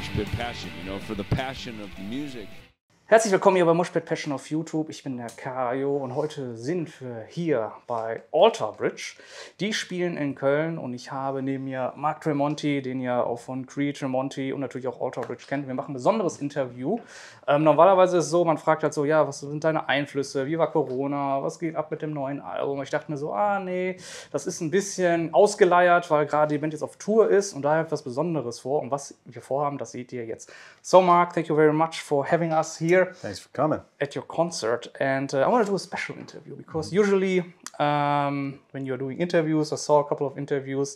Moshpit passion, you know, for the passion of music. Herzlich willkommen hier bei Moshpit Passion auf YouTube. Ich bin der Kajo und heute sind wir hier bei Alter Bridge. Die spielen in Köln und ich habe neben mir Mark Tremonti, den ihr auch von Tremonti und natürlich auch Alter Bridge kennt. Wir machen ein besonderes Interview. Normalerweise ist es so, man fragt halt so, ja, was sind deine Einflüsse? Wie war Corona? Was geht ab mit dem neuen Album? Ich dachte mir so, nee, das ist ein bisschen ausgeleiert, weil gerade die Band jetzt auf Tour ist und daher etwas Besonderes vor. Und was wir vorhaben, das seht ihr jetzt. So Mark, thank you very much for having us here. Thanks for coming. At your concert, and I want to do a special interview because usually when you're doing interviews, I saw a couple of interviews,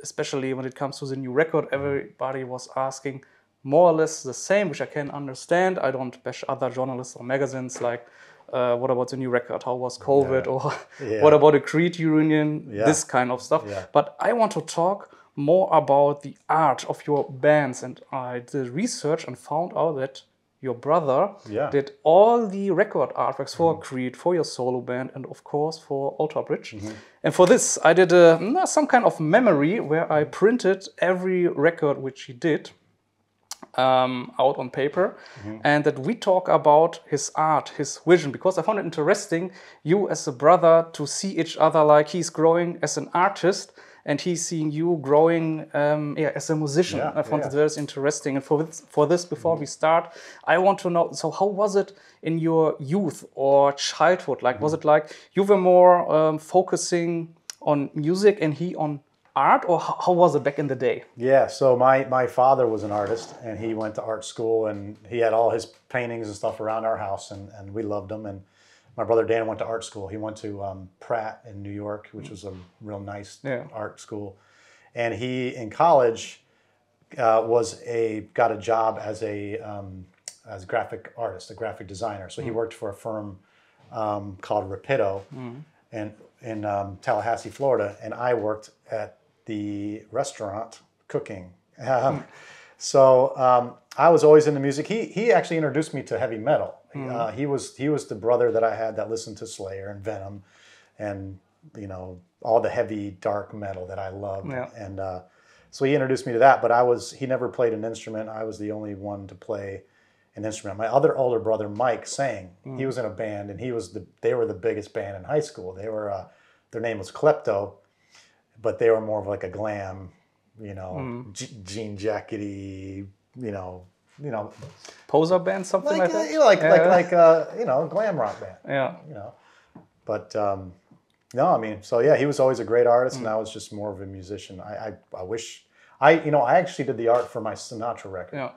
especially when it comes to the new record, everybody was asking more or less the same, which I can understand. I don't bash other journalists or magazines like what about the new record, how was COVID, or what about a Creed reunion, this kind of stuff. But I want to talk more about the art of your bands, and I did research and found out that your brother did all the record artworks for Creed, for your solo band, and of course for Alter Bridge. And for this, I did some kind of memory where I printed every record which he did out on paper, and that we talk about his art, his vision, because I found it interesting, you as a brother, to see each other like he's growing as an artist, and he's seeing you growing as a musician. I found it very interesting. And for this, before we start, I want to know, so how was it in your youth or childhood? Like, was it like you were more focusing on music and he on art, or how was it back in the day? Yeah, so my father was an artist, and he went to art school, and he had all his paintings and stuff around our house, and we loved them. And my brother Dan went to art school. He went to Pratt in New York, which was a real nice art school. And he, in college, got a job as a graphic artist, a graphic designer. So he worked for a firm called Rapido in Tallahassee, Florida, and I worked at the restaurant cooking. So I was always into music. He actually introduced me to heavy metal. He was the brother that I had that listened to Slayer and Venom, and all the heavy dark metal that I loved. And so he introduced me to that. But he never played an instrument. I was the only one to play an instrument. My other older brother Mike sang. He was in a band, and they were the biggest band in high school. They were their name was Klepto, but they were more of like a glam, jean jackety, poser band, something like that. Glam rock band. But no, I mean, so he was always a great artist, and I was just more of a musician. I wish I actually did the art for my Sinatra record.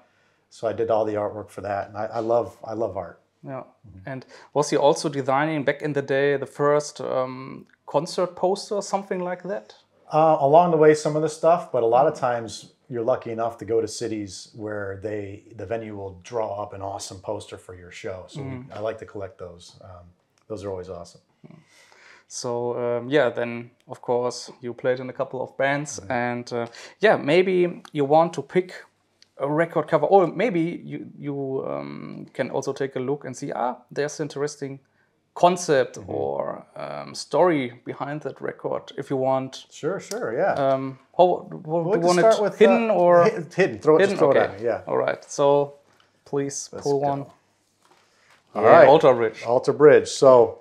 So I did all the artwork for that, and I love art. And was he also designing back in the day the first concert poster, something like that? Along the way, some of the stuff, but a lot of times you're lucky enough to go to cities where the venue will draw up an awesome poster for your show. So I like to collect those. Those are always awesome. So then of course you played in a couple of bands, and maybe you want to pick a record cover, or maybe you can also take a look and see, there's interesting concept or story behind that record, if you want. Sure, yeah. Do you want it with hidden or hidden? Throw it at me. Yeah. All right. So please pull one. All right. Alter Bridge. Alter Bridge. So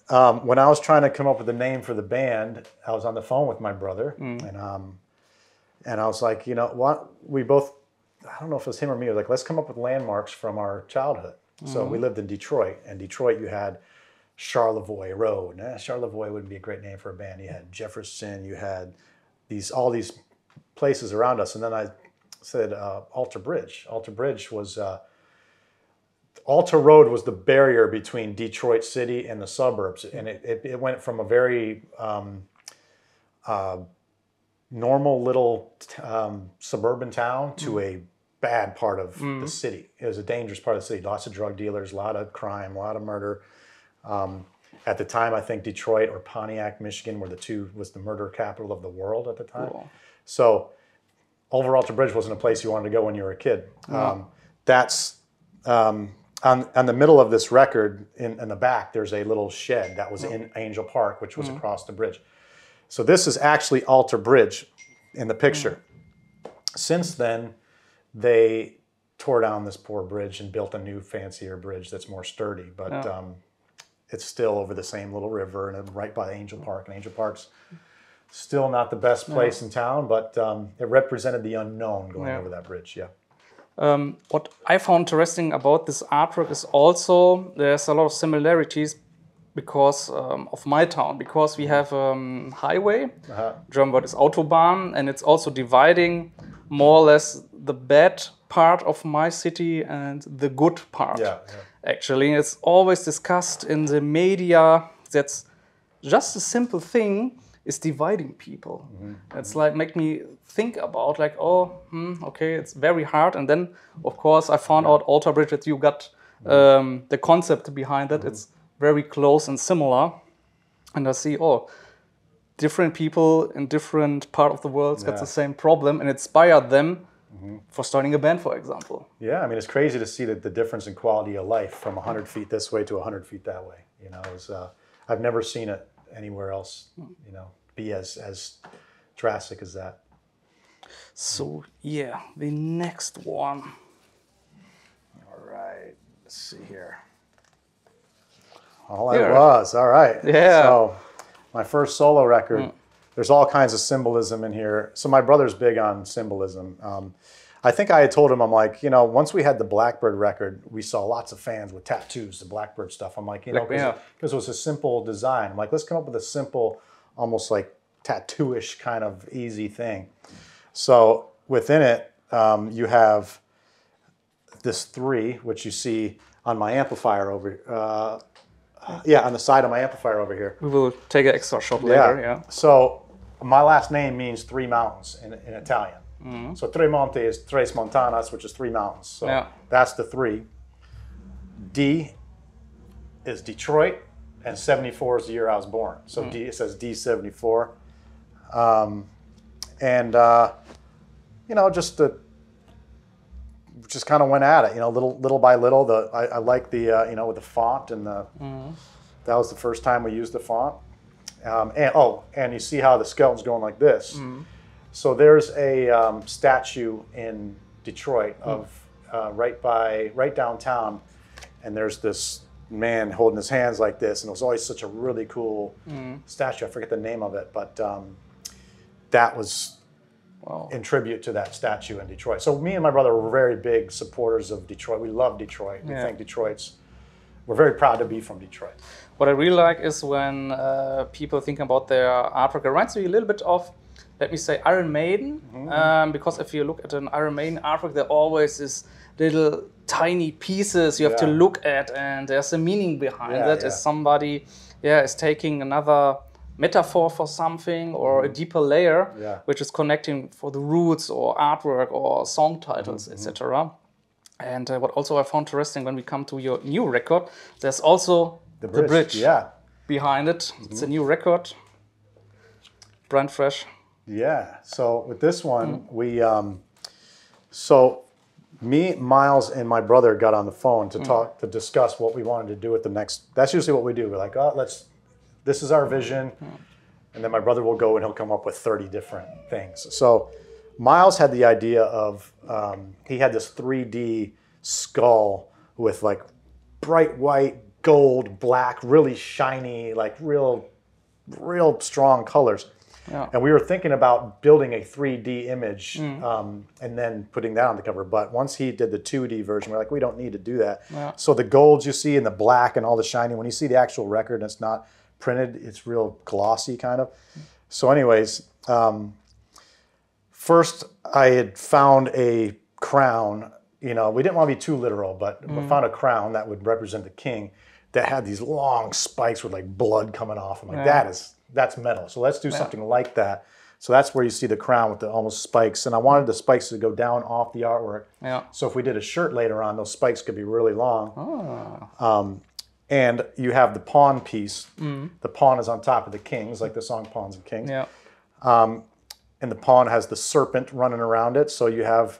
when I was trying to come up with a name for the band, I was on the phone with my brother, and I was like, what? We both, I don't know if it was him or me, was like, let's come up with landmarks from our childhood. So we lived in Detroit, and Detroit you had Charlevoix Road. Charlevoix wouldn't be a great name for a band. You had Jefferson, you had all these places around us, and then I said Alter Bridge. Alter Bridge was Alter Road was the barrier between Detroit City and the suburbs, and it went from a very normal little suburban town to a bad part of the city. It was a dangerous part of the city. Lots of drug dealers, a lot of crime, a lot of murder. At the time, I think Detroit or Pontiac, Michigan, was the murder capital of the world at the time. Cool. So over Alter Bridge wasn't a place you wanted to go when you were a kid. That's on the middle of this record, in the back, there's a little shed that was in Angel Park, which was across the bridge. So this is actually Alter Bridge in the picture. Since then, they tore down this poor bridge and built a new fancier bridge that's more sturdy. But it's still over the same little river and right by Angel Park. And Angel Park's still not the best place in town, but it represented the unknown going over that bridge. Yeah. What I found interesting about this artwork is also there's a lot of similarities because of my town, because we have a highway, German word is Autobahn, and it's also dividing more or less the bad part of my city and the good part. Actually, it's always discussed in the media. That's just a simple thing is dividing people. It's like make me think about like, okay, it's very hard. And then, of course, I found out Alter Bridge that you got the concept behind it. It's very close and similar. And I see, different people in different part of the world got the same problem and inspired them for starting a band, for example. Yeah, I mean, it's crazy to see the difference in quality of life from 100 feet this way to 100 feet that way. You know, I've never seen it anywhere else, you know, be as drastic as that. So, yeah, the next one. All right, let's see here. All that Here. was, all right. Yeah. So, my first solo record, there's all kinds of symbolism in here. So my brother's big on symbolism. I think I had told him, I'm like, you know, once we had the Blackbird record, we saw lots of fans with tattoos, the Blackbird stuff. I'm like, you know, because it was a simple design. I'm like, let's come up with a simple, almost like tattoo-ish kind of easy thing. So within it, you have this 3, which you see on my amplifier over on the side of my amplifier over here. We will take an extra shot later, So my last name means 3 mountains in Italian. So Tremonti is Tres Montanas, which is 3 mountains. So that's the 3. D is Detroit, and 74 is the year I was born. So D, it says D74. You know, just kind of went at it, you know, little by little. I like the, you know, with the font and the, that was the first time we used the font. And you see how the skeleton's going like this. So there's a statue in Detroit of right downtown, and there's this man holding his hands like this, and it was always such a really cool statue. I forget the name of it, but that was in tribute to that statue in Detroit. So me and my brother were very big supporters of Detroit. We love Detroit. We think we're very proud to be from Detroit. What I really like is when people think about their artwork, it reminds me a little bit of, let me say, Iron Maiden. Because if you look at an Iron Maiden artwork, there always is little tiny pieces you have to look at, and there's a meaning behind it. Is somebody is taking another metaphor for something or a deeper layer, which is connecting for the roots or artwork or song titles, etc. And what also I found interesting when we come to your new record, there's also the bridge behind it. It's a new record, brand fresh. Yeah. So with this one, we me, Miles, and my brother got on the phone to discuss what we wanted to do with the next. That's usually what we do. We're like, this is our vision, and then my brother will go and he'll come up with 30 different things. So Miles had the idea of, he had this 3D skull with like bright white, gold, black, really shiny, like real strong colors. And we were thinking about building a 3D image and then putting that on the cover. But once he did the 2D version, we're like, we don't need to do that. So the golds you see and the black and all the shiny, when you see the actual record and it's not printed, it's real glossy kind of. So anyways, first I had found a crown. You know, we didn't want to be too literal, but we found a crown that would represent the king that had these long spikes with like blood coming off. I'm like, that's metal. So let's do something like that. So that's where you see the crown with the almost spikes. And I wanted the spikes to go down off the artwork. So if we did a shirt later on, those spikes could be really long. And you have the pawn piece. The pawn is on top of the kings, like the song Pawns and Kings. And the pawn has the serpent running around it. So you have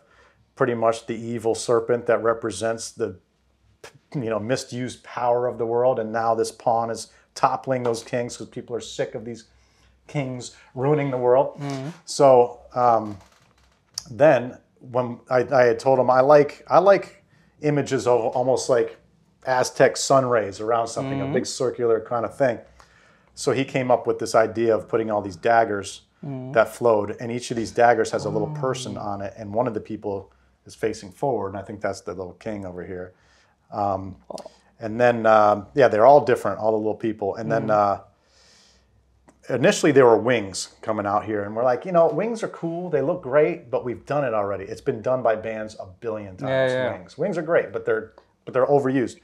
pretty much the evil serpent that represents the, you know, misused power of the world. And now this pawn is toppling those kings because people are sick of these kings ruining the world. So then when I had told him I like images of almost like Aztec sun rays around something, a big circular kind of thing. So he came up with this idea of putting all these daggers that flowed, and each of these daggers has a little person on it, and one of the people is facing forward, and I think that's the little king over here. And then, yeah, they're all different, all the little people. And then initially there were wings coming out here, and we're like, you know, wings are cool, they look great, but we've done it already. It's been done by bands a billion times, wings are great, but they're overused.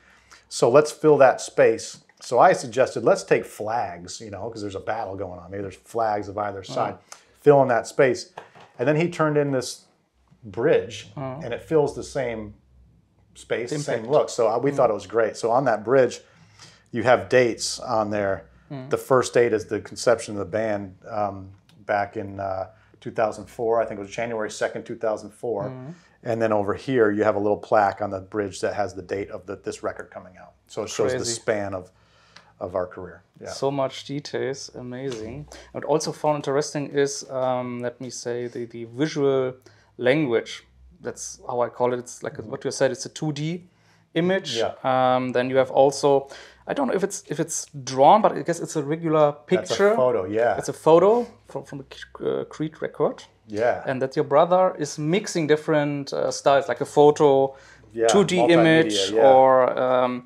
So let's fill that space. So I suggested, let's take flags, you know, because there's a battle going on. Maybe there's flags of either side, fill in that space. And then he turned in this bridge, and it fills the same space, same look. So we thought it was great. So on that bridge, you have dates on there. The first date is the conception of the band back in 2004. I think it was January 2nd, 2004. And then over here, you have a little plaque on the bridge that has the date of this record coming out. So it shows the span of our career. Yeah. So much details, amazing. What I also found interesting is, let me say, the visual language. That's how I call it. It's like what you said. It's a 2D image. Yeah. Then you have also, I don't know if it's drawn, but I guess it's a regular picture. That's a photo. Yeah. It's a photo from a Creed record. Yeah. And that your brother is mixing different styles, like a photo, 2D image, or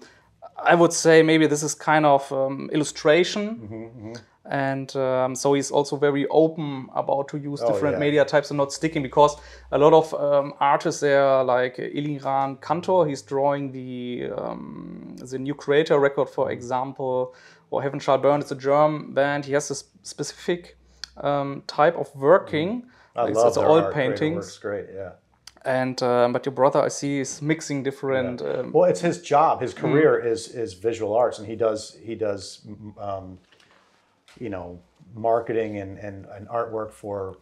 I would say maybe this is kind of illustration. And so he's also very open about to use different media types and not sticking, because a lot of artists there, like Iliran Kantor, he's drawing the New Creator record, for example, or Heaven Shall Burn. It's a German band. He has a specific type of working. I love it's their oil art. paintings. Works great, yeah. And but your brother, I see, is mixing different. Well, it's his job. His career is visual arts, and he does you know, marketing and artwork for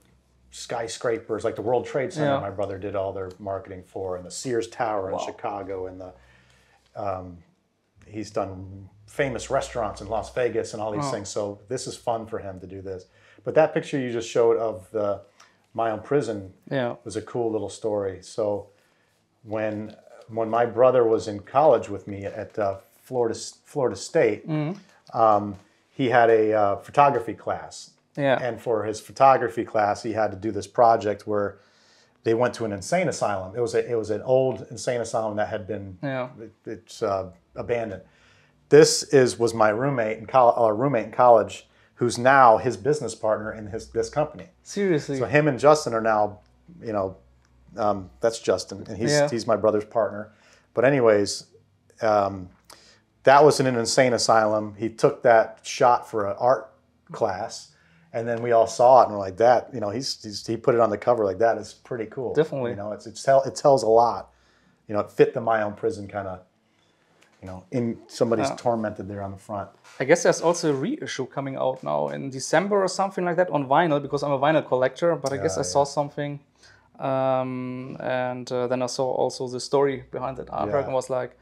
skyscrapers like the World Trade Center. My brother did all their marketing for, and the Sears Tower in Chicago, and he's done famous restaurants in Las Vegas and all these things. So this is fun for him to do this. But that picture you just showed of my own prison was a cool little story. So when my brother was in college with me at Florida State, he had a photography class. And for his photography class, he had to do this project where they went to an insane asylum. It was an old insane asylum that had been abandoned. This was my roommate in college, who's now his business partner in this company. Seriously. So him and Justin are now, you know, that's Justin, and he's my brother's partner. But anyways, that was in an insane asylum. He took that shot for an art class, and then we all saw it and we're like, that, you know, he put it on the cover like that is pretty cool. Definitely. You know, it tells a lot. You know, it fit the My Own Prison kind of, you know, in somebody's tormented there on the front. I guess there's also a reissue coming out now in December or something like that on vinyl, because I'm a vinyl collector, but I guess I saw something. And then I saw also the story behind that artwork and was like,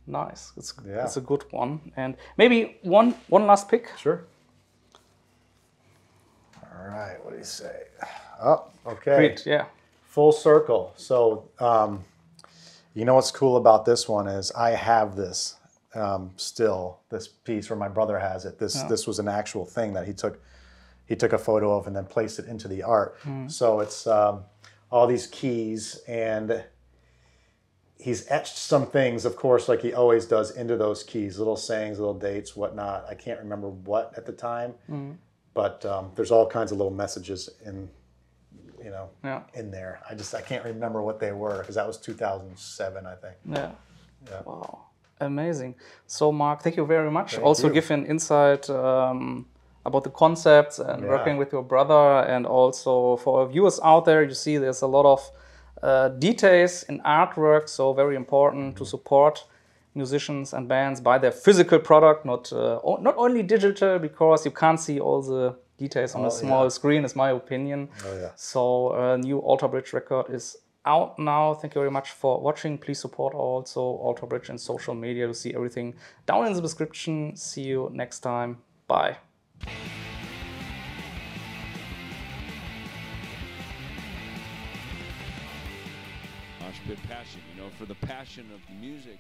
nice. It's a good one. And maybe one last pick. Sure. All right, what do you say? Oh, okay. Great, yeah. Full circle. So, you know what's cool about this one is I have this still, this piece where my brother has it. This was an actual thing that he took a photo of and then placed it into the art. So it's all these keys, and he's etched some things, of course, like he always does, into those keys, little sayings, little dates, whatnot. I can't remember what at the time, but there's all kinds of little messages in there. I can't remember what they were, because that was 2007, I think. Yeah. Wow. Amazing. So, Mark, thank you very much. Also giving insight about the concepts and working with your brother, and also for our viewers out there, you see there's a lot of details in artwork, so very important to support musicians and bands by their physical product, not only digital, because you can't see all the details on a small screen, is my opinion. So a new Alter Bridge record is out now. Thank you very much for watching. Please support also Alter Bridge and social media to see everything down in the description. See you next time. Bye. Moshpit passion, for the passion of music.